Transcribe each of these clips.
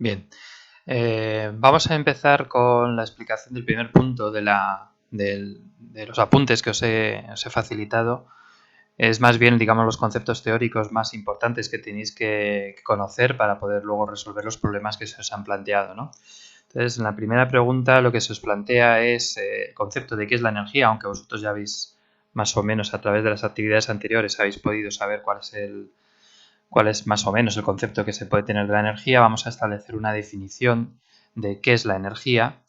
Bien, vamos a empezar con la explicación del primer punto de los apuntes que os he facilitado. Es más bien, digamos, los conceptos teóricos más importantes que tenéis que conocer para poder luego resolver los problemas que se os han planteado, ¿no? Entonces, en la primera pregunta lo que se os plantea es el concepto de qué es la energía, aunque vosotros ya habéis más o menos a través de las actividades anteriores habéis podido saber cuál es más o menos el concepto que se puede tener de la energía. Vamos a establecer una definición de qué es la energía.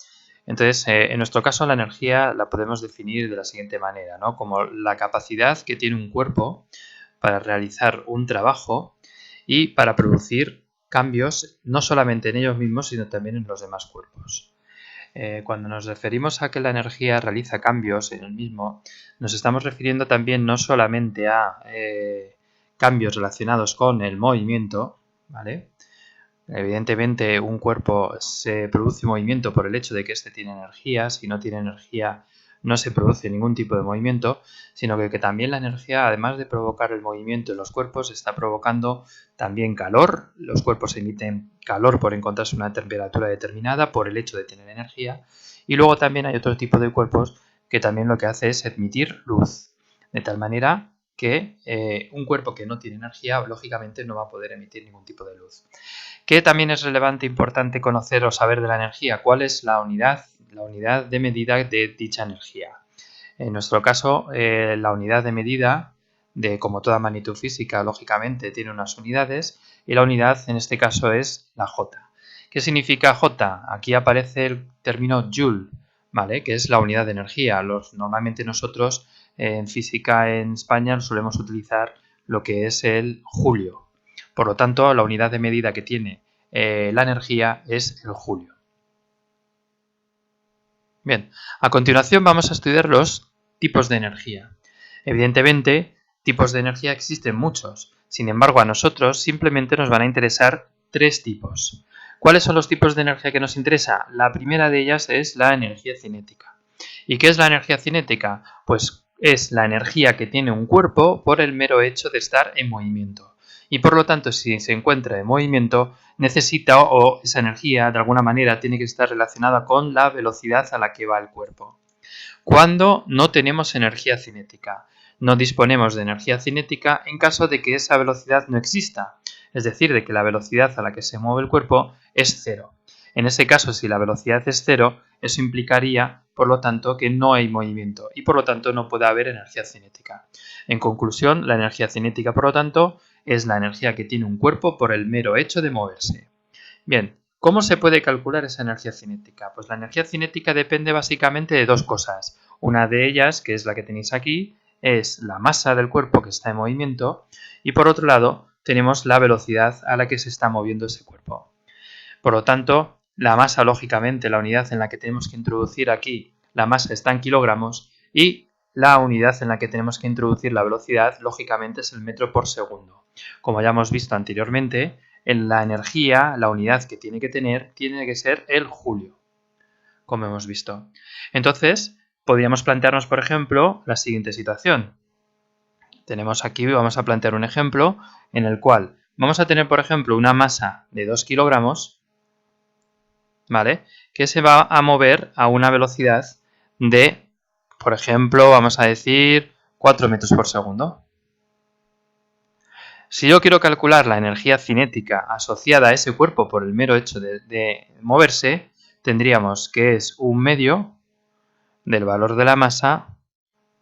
Entonces, en nuestro caso, la energía la podemos definir de la siguiente manera, ¿no? Como la capacidad que tiene un cuerpo para realizar un trabajo y para producir cambios no solamente en ellos mismos, sino también en los demás cuerpos. Cuando nos referimos a que la energía realiza cambios en el mismo, nos estamos refiriendo también no solamente a cambios relacionados con el movimiento, ¿vale? Evidentemente, un cuerpo se produce movimiento por el hecho de que éste tiene energía. Si no tiene energía, no se produce ningún tipo de movimiento, sino que también la energía, además de provocar el movimiento en los cuerpos, está provocando también calor. Los cuerpos emiten calor por encontrarse una temperatura determinada por el hecho de tener energía. Y luego también hay otro tipo de cuerpos que también lo que hace es emitir luz. De tal manera que un cuerpo que no tiene energía, lógicamente, no va a poder emitir ningún tipo de luz. ¿Qué también es relevante e importante conocer o saber de la energía? ¿Cuál es la unidad de medida de dicha energía? En nuestro caso, la unidad de medida, como toda magnitud física, lógicamente tiene unas unidades, y la unidad en este caso es la J. ¿Qué significa J? Aquí aparece el término Joule, ¿vale? Que es la unidad de energía. Normalmente nosotros en física en España solemos utilizar lo que es el julio. Por lo tanto, la unidad de medida que tiene la energía es el julio. Bien, a continuación vamos a estudiar los tipos de energía. Evidentemente, tipos de energía existen muchos. Sin embargo, a nosotros simplemente nos van a interesar tres tipos. ¿Cuáles son los tipos de energía que nos interesa? La primera de ellas es la energía cinética. ¿Y qué es la energía cinética? Pues es la energía que tiene un cuerpo por el mero hecho de estar en movimiento. Y por lo tanto, si se encuentra en movimiento, necesita o esa energía de alguna manera tiene que estar relacionada con la velocidad a la que va el cuerpo. Cuando no tenemos energía cinética, no disponemos de energía cinética en caso de que esa velocidad no exista, es decir, de que la velocidad a la que se mueve el cuerpo es cero. En ese caso, si la velocidad es cero, eso implicaría, por lo tanto, que no hay movimiento y por lo tanto no puede haber energía cinética. En conclusión, la energía cinética, por lo tanto, es la energía que tiene un cuerpo por el mero hecho de moverse. Bien, ¿cómo se puede calcular esa energía cinética? Pues la energía cinética depende básicamente de dos cosas. Una de ellas, que es la que tenéis aquí, es la masa del cuerpo que está en movimiento, y por otro lado tenemos la velocidad a la que se está moviendo ese cuerpo. Por lo tanto, la masa, lógicamente, la unidad en la que tenemos que introducir aquí la masa está en kilogramos, y la unidad en la que tenemos que introducir la velocidad, lógicamente, es el metro por segundo. Como ya hemos visto anteriormente, en la energía, la unidad que tiene que tener, tiene que ser el julio, como hemos visto. Entonces, podríamos plantearnos, por ejemplo, la siguiente situación. Tenemos aquí, vamos a plantear un ejemplo en el cual vamos a tener, por ejemplo, una masa de 2 kilogramos, ¿vale? Que se va a mover a una velocidad de, por ejemplo, vamos a decir 4 metros por segundo. Si yo quiero calcular la energía cinética asociada a ese cuerpo por el mero hecho de moverse, tendríamos que es un medio del valor de la masa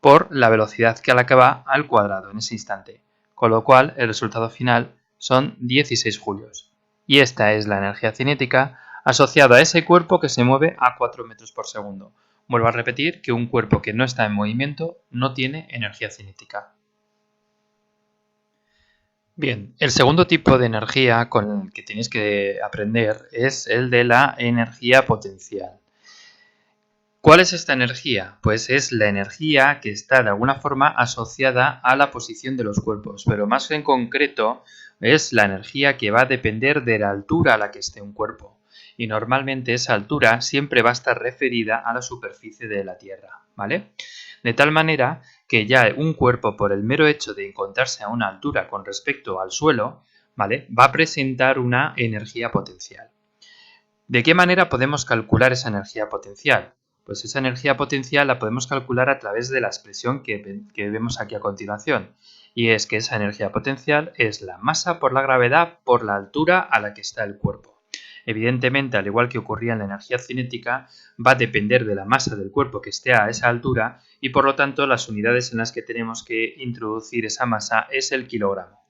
por la velocidad a la que va al cuadrado en ese instante. Con lo cual, el resultado final son 16 julios. Y esta es la energía cinética asociada a ese cuerpo que se mueve a 4 metros por segundo. Vuelvo a repetir que un cuerpo que no está en movimiento no tiene energía cinética. Bien, el segundo tipo de energía con el que tienes que aprender es el de la energía potencial. ¿Cuál es esta energía? Pues es la energía que está de alguna forma asociada a la posición de los cuerpos, pero más en concreto es la energía que va a depender de la altura a la que esté un cuerpo. Y normalmente esa altura siempre va a estar referida a la superficie de la Tierra, ¿vale? De tal manera que ya un cuerpo, por el mero hecho de encontrarse a una altura con respecto al suelo, ¿vale?, va a presentar una energía potencial. ¿De qué manera podemos calcular esa energía potencial? Pues esa energía potencial la podemos calcular a través de la expresión que vemos aquí a continuación. Y es que esa energía potencial es la masa por la gravedad por la altura a la que está el cuerpo. Evidentemente, al igual que ocurría en la energía cinética, va a depender de la masa del cuerpo que esté a esa altura y por lo tanto las unidades en las que tenemos que introducir esa masa es el kilogramo.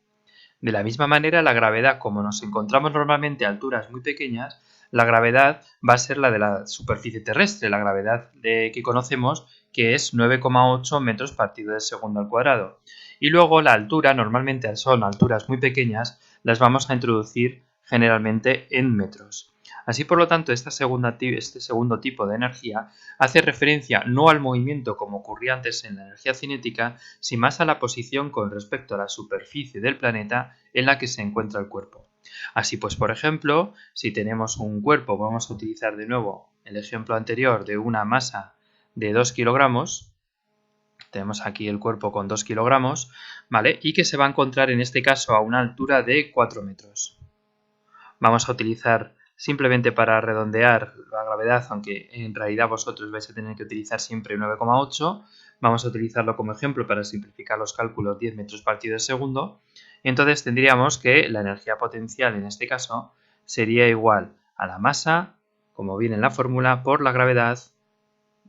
De la misma manera, la gravedad, como nos encontramos normalmente a alturas muy pequeñas, la gravedad va a ser la de la superficie terrestre, la gravedad que conocemos, que es 9,8 metros partido de segundo al cuadrado. Y luego la altura, normalmente son alturas muy pequeñas, las vamos a introducir generalmente en metros. Así, por lo tanto, este segundo tipo de energía hace referencia no al movimiento como ocurría antes en la energía cinética, sino más a la posición con respecto a la superficie del planeta en la que se encuentra el cuerpo. Así pues, por ejemplo, si tenemos un cuerpo, vamos a utilizar de nuevo el ejemplo anterior de una masa de 2 kilogramos, tenemos aquí el cuerpo con 2 kilogramos, ¿vale? Y que se va a encontrar en este caso a una altura de 4 metros. Vamos a utilizar simplemente para redondear la gravedad, aunque en realidad vosotros vais a tener que utilizar siempre 9,8, vamos a utilizarlo como ejemplo para simplificar los cálculos 10 metros partido de segundo. Entonces tendríamos que la energía potencial en este caso sería igual a la masa, como viene en la fórmula, por la gravedad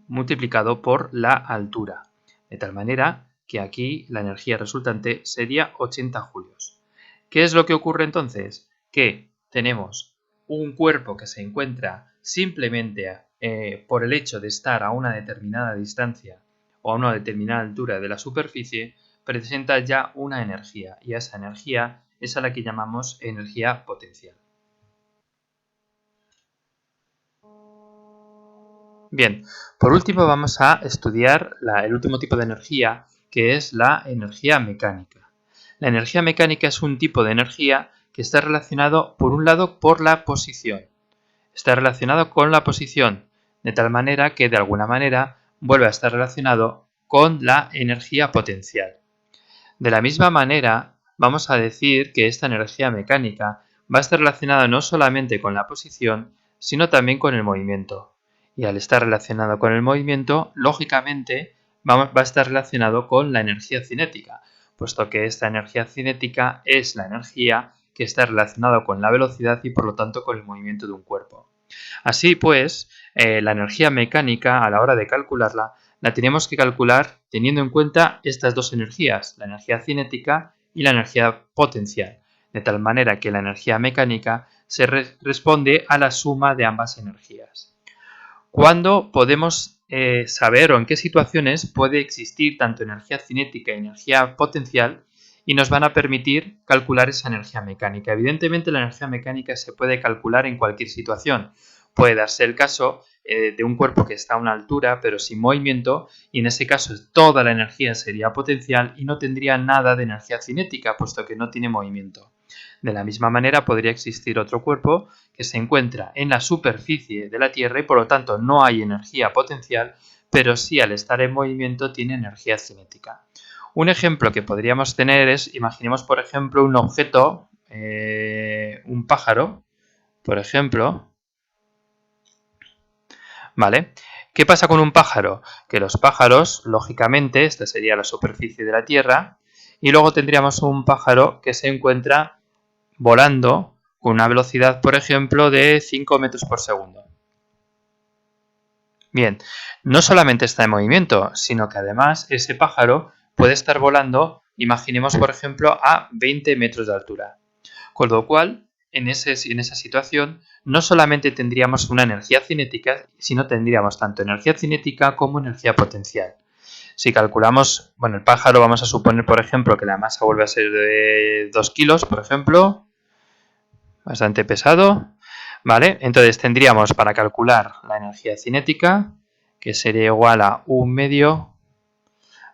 multiplicado por la altura. De tal manera que aquí la energía resultante sería 80 julios. ¿Qué es lo que ocurre entonces? Que tenemos un cuerpo que se encuentra simplemente por el hecho de estar a una determinada distancia o a una determinada altura de la superficie, presenta ya una energía, y a esa energía es a la que llamamos energía potencial. Bien, por último vamos a estudiar el último tipo de energía, que es la energía mecánica. La energía mecánica es un tipo de energía que está relacionado, por un lado, por la posición. Está relacionado con la posición, de tal manera que, de alguna manera, vuelve a estar relacionado con la energía potencial. De la misma manera, vamos a decir que esta energía mecánica va a estar relacionada no solamente con la posición, sino también con el movimiento. Y al estar relacionado con el movimiento, lógicamente va a estar relacionado con la energía cinética, puesto que esta energía cinética es la energía que está relacionada con la velocidad y por lo tanto con el movimiento de un cuerpo. Así pues, la energía mecánica, a la hora de calcularla, la tenemos que calcular teniendo en cuenta estas dos energías, la energía cinética y la energía potencial, de tal manera que la energía mecánica se responde a la suma de ambas energías. ¿Cuándo podemos saber o en qué situaciones puede existir tanto energía cinética y energía potencial y nos van a permitir calcular esa energía mecánica? Evidentemente, la energía mecánica se puede calcular en cualquier situación. Puede darse el caso de un cuerpo que está a una altura pero sin movimiento, y en ese caso toda la energía sería potencial y no tendría nada de energía cinética puesto que no tiene movimiento. De la misma manera podría existir otro cuerpo que se encuentra en la superficie de la Tierra y por lo tanto no hay energía potencial, pero sí al estar en movimiento tiene energía cinética. Un ejemplo que podríamos tener es, imaginemos por ejemplo un objeto, un pájaro, por ejemplo, ¿vale? ¿Qué pasa con un pájaro? Que los pájaros, lógicamente, esta sería la superficie de la Tierra, y luego tendríamos un pájaro que se encuentra volando con una velocidad, por ejemplo, de 5 metros por segundo. Bien, no solamente está en movimiento, sino que además ese pájaro puede estar volando, imaginemos, por ejemplo, a 20 metros de altura. Con lo cual, en esa situación, no solamente tendríamos una energía cinética, sino tendríamos tanto energía cinética como energía potencial. Si calculamos, bueno, el pájaro, vamos a suponer, por ejemplo, que la masa vuelve a ser de 2 kilos, por ejemplo, bastante pesado, ¿vale? Entonces tendríamos para calcular la energía cinética, que sería igual a 1/2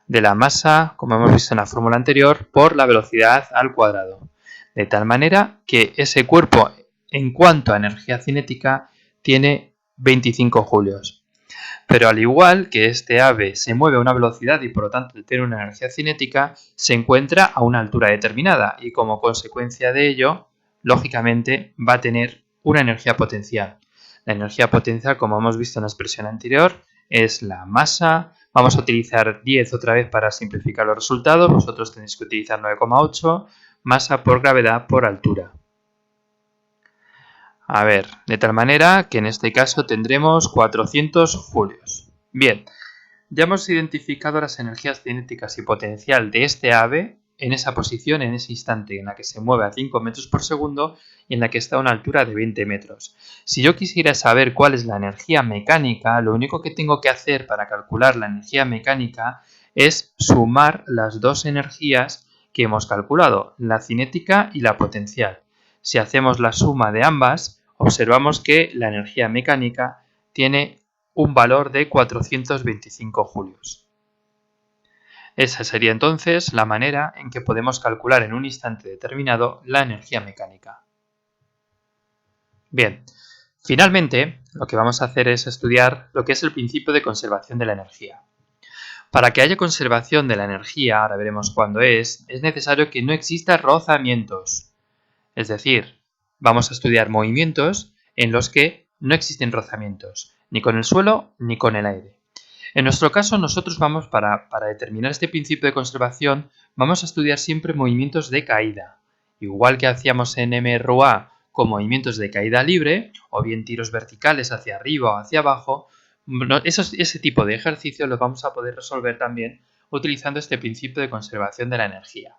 de la masa, como hemos visto en la fórmula anterior, por la velocidad al cuadrado. De tal manera que ese cuerpo, en cuanto a energía cinética, tiene 25 julios. Pero al igual que este ave se mueve a una velocidad y por lo tanto tiene una energía cinética, se encuentra a una altura determinada y como consecuencia de ello, lógicamente va a tener una energía potencial. La energía potencial, como hemos visto en la expresión anterior, es la masa. Vamos a utilizar 10 otra vez para simplificar los resultados. Vosotros tenéis que utilizar 9,8. Masa por gravedad por altura. A ver, de tal manera que en este caso tendremos 400 julios. Bien, ya hemos identificado las energías cinéticas y potencial de este ave en esa posición, en ese instante en la que se mueve a 5 metros por segundo y en la que está a una altura de 20 metros. Si yo quisiera saber cuál es la energía mecánica, lo único que tengo que hacer para calcular la energía mecánica es sumar las dos energías que hemos calculado, la cinética y la potencial. Si hacemos la suma de ambas, observamos que la energía mecánica tiene un valor de 425 julios. Esa sería entonces la manera en que podemos calcular en un instante determinado la energía mecánica. Bien, finalmente lo que vamos a hacer es estudiar lo que es el principio de conservación de la energía. Para que haya conservación de la energía, ahora veremos cuándo es necesario que no exista rozamientos. Es decir, vamos a estudiar movimientos en los que no existen rozamientos, ni con el suelo ni con el aire. En nuestro caso, nosotros vamos para determinar este principio de conservación, vamos a estudiar siempre movimientos de caída. Igual que hacíamos en MRUA con movimientos de caída libre, o bien tiros verticales hacia arriba o hacia abajo, ese tipo de ejercicios los vamos a poder resolver también utilizando este principio de conservación de la energía.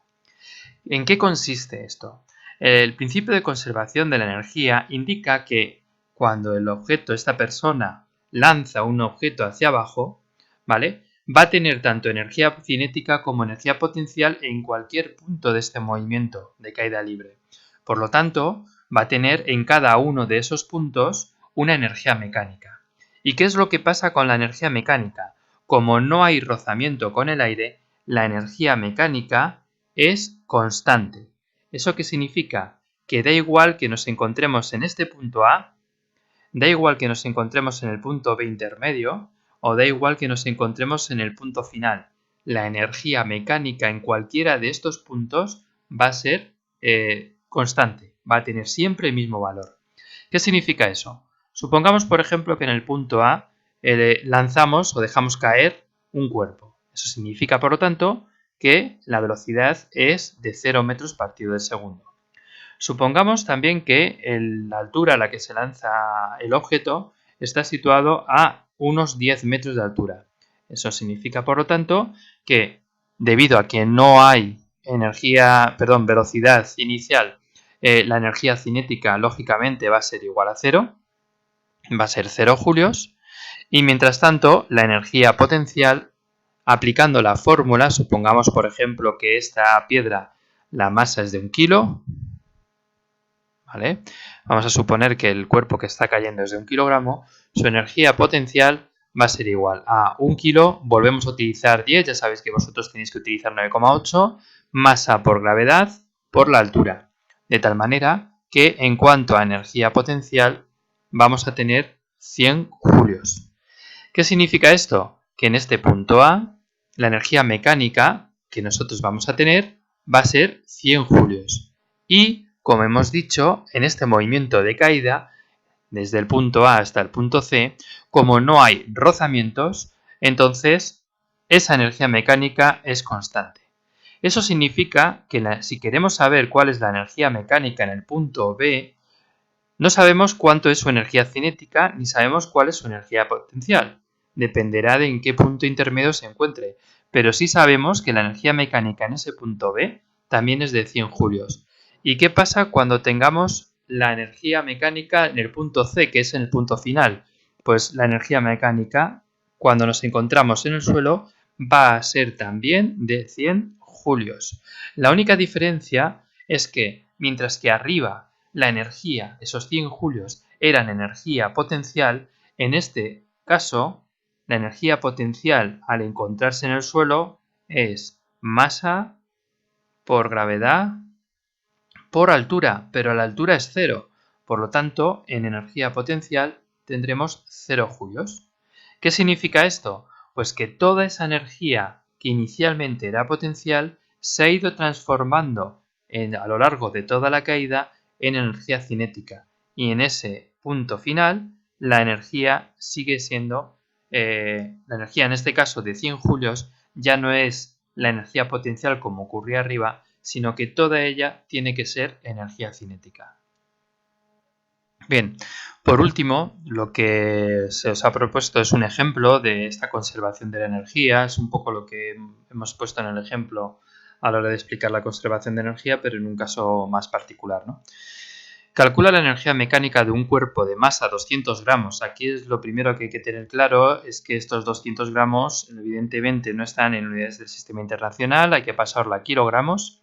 ¿En qué consiste esto? El principio de conservación de la energía indica que cuando el objeto, esta persona, lanza un objeto hacia abajo, ¿vale? Va a tener tanto energía cinética como energía potencial en cualquier punto de este movimiento de caída libre. Por lo tanto, va a tener en cada uno de esos puntos una energía mecánica. ¿Y qué es lo que pasa con la energía mecánica? Como no hay rozamiento con el aire, la energía mecánica es constante. ¿Eso qué significa? Que da igual que nos encontremos en este punto A, da igual que nos encontremos en el punto B intermedio, o da igual que nos encontremos en el punto final. La energía mecánica en cualquiera de estos puntos va a ser constante, va a tener siempre el mismo valor. ¿Qué significa eso? Supongamos, por ejemplo, que en el punto A lanzamos o dejamos caer un cuerpo. Eso significa, por lo tanto, que la velocidad es de 0 metros partido del segundo. Supongamos también que la altura a la que se lanza el objeto está situado a unos 10 metros de altura. Eso significa, por lo tanto, que debido a que no hay velocidad inicial, la energía cinética lógicamente va a ser igual a 0, va a ser 0 julios, y mientras tanto la energía potencial, aplicando la fórmula, supongamos por ejemplo que esta piedra, la masa es de 1 kilo, ¿vale? Vamos a suponer que el cuerpo que está cayendo es de 1 kilogramo, su energía potencial va a ser igual a 1 kilo, volvemos a utilizar 10, ya sabéis que vosotros tenéis que utilizar 9,8, masa por gravedad por la altura, de tal manera que en cuanto a energía potencial vamos a tener 100 julios. ¿Qué significa esto? Que en este punto A, la energía mecánica que nosotros vamos a tener va a ser 100 julios. Y, como hemos dicho, en este movimiento de caída, desde el punto A hasta el punto C, como no hay rozamientos, entonces esa energía mecánica es constante. Eso significa que si queremos saber cuál es la energía mecánica en el punto B, no sabemos cuánto es su energía cinética ni sabemos cuál es su energía potencial. Dependerá de en qué punto intermedio se encuentre, pero sí sabemos que la energía mecánica en ese punto B también es de 100 julios. ¿Y qué pasa cuando tengamos la energía mecánica en el punto C, que es en el punto final? Pues la energía mecánica, cuando nos encontramos en el suelo, va a ser también de 100 julios. La única diferencia es que, mientras que arriba la energía, esos 100 julios, eran energía potencial, en este caso, la energía potencial al encontrarse en el suelo es masa por gravedad por altura, pero la altura es 0. Por lo tanto, en energía potencial tendremos 0 julios. ¿Qué significa esto? Pues que toda esa energía que inicialmente era potencial se ha ido transformando a lo largo de toda la caída en energía cinética. Y en ese punto final la energía sigue siendo, la energía en este caso de 100 julios ya no es la energía potencial como ocurría arriba, sino que toda ella tiene que ser energía cinética. Bien, por último, lo que se os ha propuesto es un ejemplo de esta conservación de la energía. Es un poco lo que hemos puesto en el ejemplo a la hora de explicar la conservación de energía, pero en un caso más particular, ¿no? Calcula la energía mecánica de un cuerpo de masa 200 gramos. Aquí es lo primero que hay que tener claro, es que estos 200 gramos evidentemente no están en unidades del sistema internacional, hay que pasarlo a kilogramos.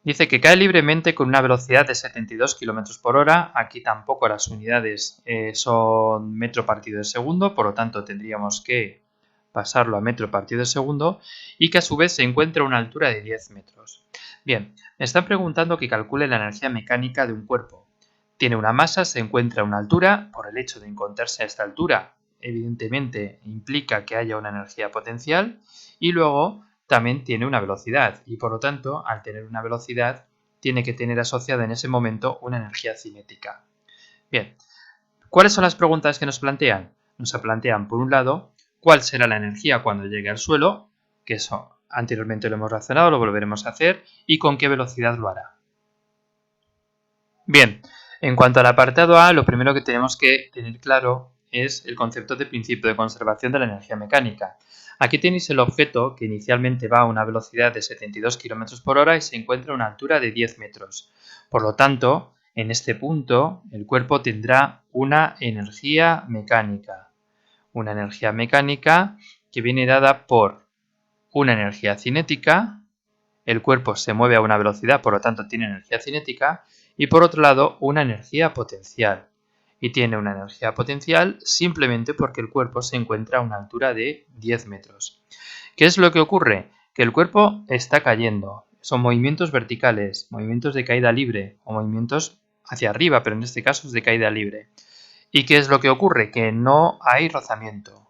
Dice que cae libremente con una velocidad de 72 km por hora. Aquí tampoco las unidades son metro partido de segundo, por lo tanto tendríamos que pasarlo a metro partido de segundo, y que a su vez se encuentra a una altura de 10 metros. Bien, me están preguntando que calcule la energía mecánica de un cuerpo. Tiene una masa, se encuentra a una altura. Por el hecho de encontrarse a esta altura, evidentemente implica que haya una energía potencial, y luego también tiene una velocidad, y por lo tanto, al tener una velocidad, tiene que tener asociada en ese momento una energía cinética. Bien, ¿cuáles son las preguntas que nos plantean? Nos plantean, por un lado, ¿cuál será la energía cuando llegue al suelo? Que eso anteriormente lo hemos razonado, lo volveremos a hacer, y con qué velocidad lo hará. Bien, en cuanto al apartado A, lo primero que tenemos que tener claro es el concepto de principio de conservación de la energía mecánica. Aquí tenéis el objeto que inicialmente va a una velocidad de 72 km por hora y se encuentra a una altura de 10 metros. Por lo tanto, en este punto, el cuerpo tendrá una energía mecánica. Una energía mecánica que viene dada por una energía cinética. El cuerpo se mueve a una velocidad, por lo tanto tiene energía cinética, y por otro lado una energía potencial. Y tiene una energía potencial simplemente porque el cuerpo se encuentra a una altura de 10 metros. ¿Qué es lo que ocurre? Que el cuerpo está cayendo. Son movimientos verticales, movimientos de caída libre o movimientos hacia arriba, pero en este caso es de caída libre. ¿Y qué es lo que ocurre? Que no hay rozamiento.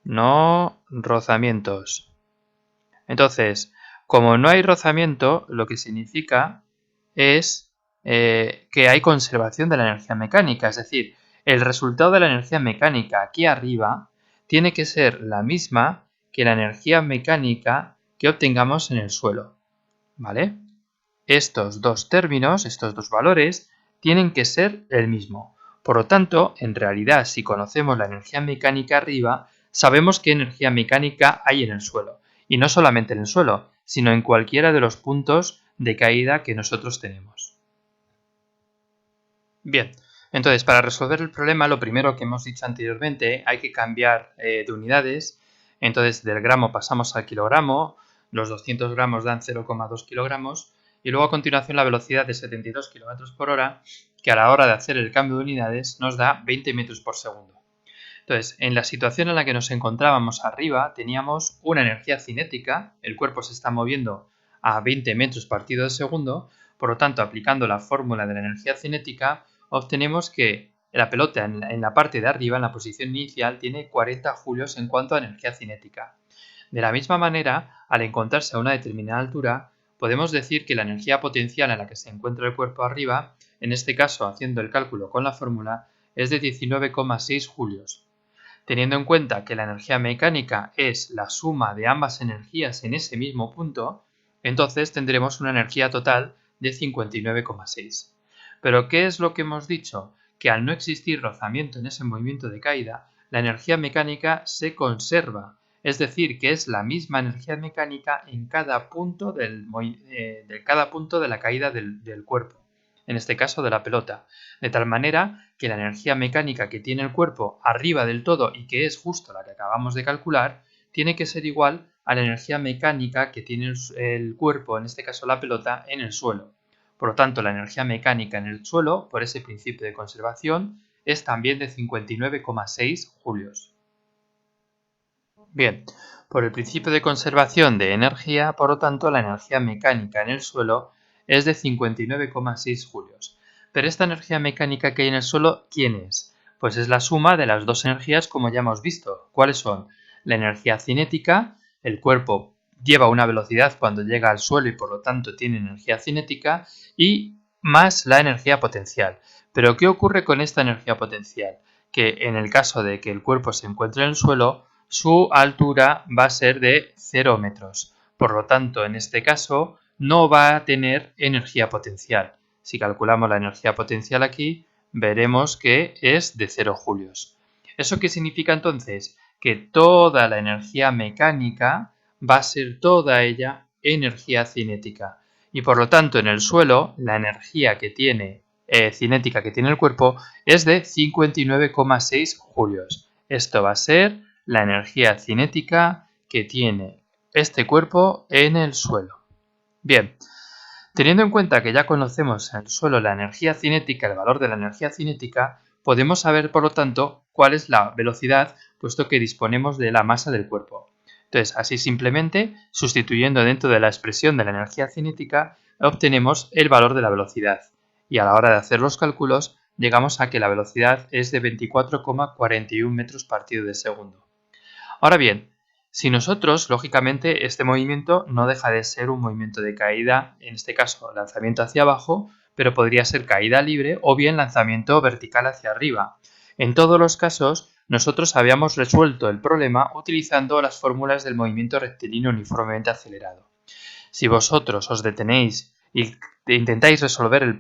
No rozamientos. Entonces, como no hay rozamiento, lo que significa es que hay conservación de la energía mecánica. Es decir, el resultado de la energía mecánica aquí arriba tiene que ser la misma que la energía mecánica que obtengamos en el suelo. ¿Vale? Estos dos términos, estos dos valores, tienen que ser el mismo. Por lo tanto, en realidad, si conocemos la energía mecánica arriba, sabemos qué energía mecánica hay en el suelo. Y no solamente en el suelo, sino en cualquiera de los puntos de caída que nosotros tenemos. Bien, entonces para resolver el problema, lo primero que hemos dicho anteriormente, hay que cambiar de unidades. Entonces del gramo pasamos al kilogramo, los 200 gramos dan 0,2 kilogramos, y luego a continuación la velocidad de 72 km por hora, que a la hora de hacer el cambio de unidades nos da 20 metros por segundo. Entonces, en la situación en la que nos encontrábamos arriba, teníamos una energía cinética, el cuerpo se está moviendo a 20 metros partido de segundo, por lo tanto, aplicando la fórmula de la energía cinética, obtenemos que la pelota en la parte de arriba, en la posición inicial, tiene 40 julios en cuanto a energía cinética. De la misma manera, al encontrarse a una determinada altura, podemos decir que la energía potencial en la que se encuentra el cuerpo arriba, en este caso haciendo el cálculo con la fórmula, es de 19,6 julios. Teniendo en cuenta que la energía mecánica es la suma de ambas energías en ese mismo punto, entonces tendremos una energía total de 59,6. Pero ¿qué es lo que hemos dicho? Que al no existir rozamiento en ese movimiento de caída, la energía mecánica se conserva, es decir, que es la misma energía mecánica en cada punto de la caída del cuerpo, en este caso de la pelota, de tal manera que la energía mecánica que tiene el cuerpo arriba del todo y que es justo la que acabamos de calcular, tiene que ser igual a la energía mecánica que tiene el cuerpo, en este caso la pelota, en el suelo. Por lo tanto, la energía mecánica en el suelo, por ese principio de conservación, es también de 59,6 julios. Bien, por el principio de conservación de energía, por lo tanto, la energía mecánica en el suelo es de 59,6 julios. Pero esta energía mecánica que hay en el suelo, ¿quién es? Pues es la suma de las dos energías como ya hemos visto. ¿Cuáles son? La energía cinética, el cuerpo lleva una velocidad cuando llega al suelo y por lo tanto tiene energía cinética, y más la energía potencial. ¿Pero qué ocurre con esta energía potencial? que en el caso de que el cuerpo se encuentre en el suelo, su altura va a ser de 0 metros. Por lo tanto, en este caso, no va a tener energía potencial. Si calculamos la energía potencial aquí, veremos que es de 0 julios. ¿Eso qué significa entonces? Que toda la energía mecánica va a ser toda ella energía cinética. Y por lo tanto, en el suelo, la energía que tiene cinética que tiene el cuerpo es de 59,6 julios. Esto va a ser la energía cinética que tiene este cuerpo en el suelo. Bien, teniendo en cuenta que ya conocemos en el suelo la energía cinética, el valor de la energía cinética, podemos saber, por lo tanto, cuál es la velocidad, puesto que disponemos de la masa del cuerpo. Entonces, así simplemente, sustituyendo dentro de la expresión de la energía cinética, obtenemos el valor de la velocidad. Y a la hora de hacer los cálculos, llegamos a que la velocidad es de 24,41 metros partido de segundo. Ahora bien, si nosotros, lógicamente, este movimiento no deja de ser un movimiento de caída, en este caso lanzamiento hacia abajo, pero podría ser caída libre o bien lanzamiento vertical hacia arriba. En todos los casos, nosotros habíamos resuelto el problema utilizando las fórmulas del movimiento rectilíneo uniformemente acelerado. Si vosotros os detenéis y intentáis resolver el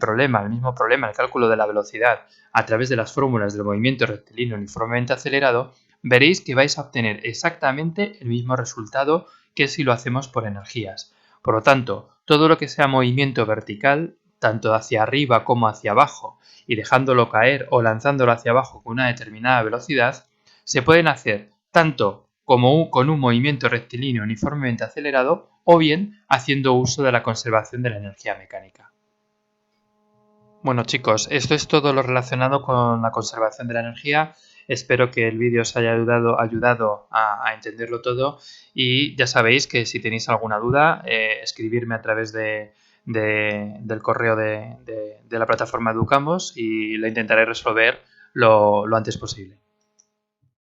mismo problema, el cálculo de la velocidad, a través de las fórmulas del movimiento rectilíneo uniformemente acelerado, veréis que vais a obtener exactamente el mismo resultado que si lo hacemos por energías. Por lo tanto, todo lo que sea movimiento vertical, tanto hacia arriba como hacia abajo, y dejándolo caer o lanzándolo hacia abajo con una determinada velocidad, se pueden hacer tanto como con un movimiento rectilíneo uniformemente acelerado o bien haciendo uso de la conservación de la energía mecánica. Bueno chicos, esto es todo lo relacionado con la conservación de la energía. Espero que el vídeo os haya ayudado a entenderlo todo y ya sabéis que si tenéis alguna duda, escribirme a través del correo de la plataforma Educamos y lo intentaré resolver lo antes posible.